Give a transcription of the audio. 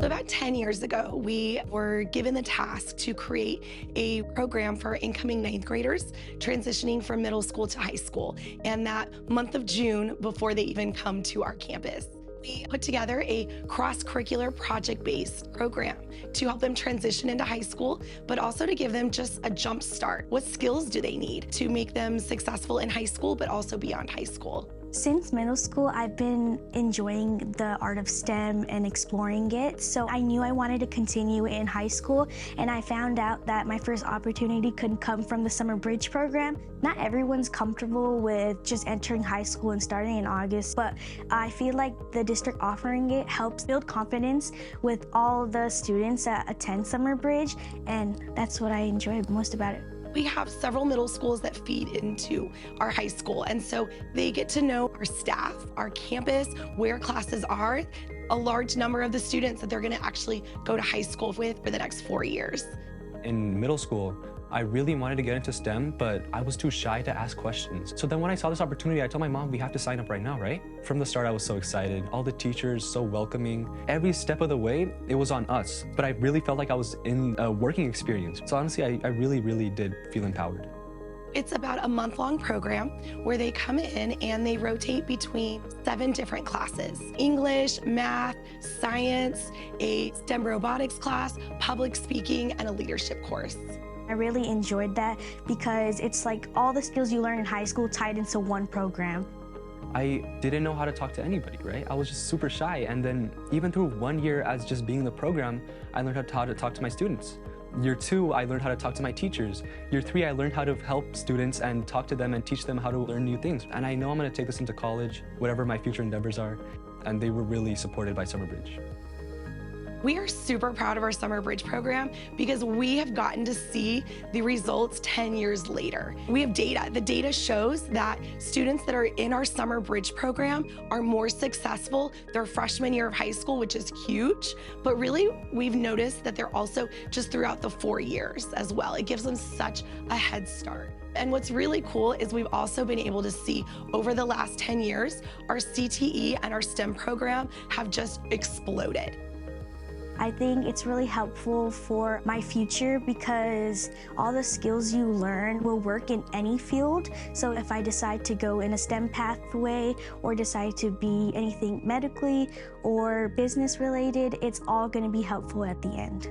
About 10 years ago, we were given the task to create a program for incoming ninth graders transitioning from middle school to high school, and that month of June before they even come to our campus. We put together a cross-curricular project-based program to help them transition into high school, but also to give them just a jump start. What skills do they need to make them successful in high school, but also beyond high school? Since middle school, I've been enjoying the art of STEM and exploring it, so I knew I wanted to continue in high school, and I found out that my first opportunity could come from the Summer Bridge program. Not everyone's comfortable with just entering high school and starting in August, but I feel like the district offering it helps build confidence with all the students that attend Summer Bridge, and that's what I enjoy most about it. We have several middle schools that feed into our high school, and so they get to know our staff, our campus, where classes are, a large number of the students that they're going to actually go to high school with for the next 4 years. In middle school, I really wanted to get into STEM, but I was too shy to ask questions. So then when I saw this opportunity, I told my mom, we have to sign up right now, right? From the start, I was so excited. All the teachers, so welcoming. Every step of the way, it was on us. But I really felt like I was in a working experience. So honestly, I really did feel empowered. It's about a month-long program where they come in and they rotate between 7 different classes: English, math, science, a STEM robotics class, public speaking, and a leadership course. I really enjoyed that because it's like all the skills you learn in high school tied into one program. I didn't know how to talk to anybody, right? I was just super shy. And then even through 1 year as just being in the program, I learned how to talk to my students. Year 2, I learned how to talk to my teachers. Year 3, I learned how to help students and talk to them and teach them how to learn new things. And I know I'm gonna take this into college, whatever my future endeavors are. And they were really supported by Summer Bridge. We are super proud of our Summer Bridge program because we have gotten to see the results 10 years later. We have data. The data shows that students that are in our Summer Bridge program are more successful their freshman year of high school, which is huge. But really, we've noticed that they're also just throughout the 4 years as well. It gives them such a head start. And what's really cool is we've also been able to see over the last 10 years, our CTE and our STEM program have just exploded. I think it's really helpful for my future because all the skills you learn will work in any field. So if I decide to go in a STEM pathway or decide to be anything medically or business related, it's all going to be helpful at the end.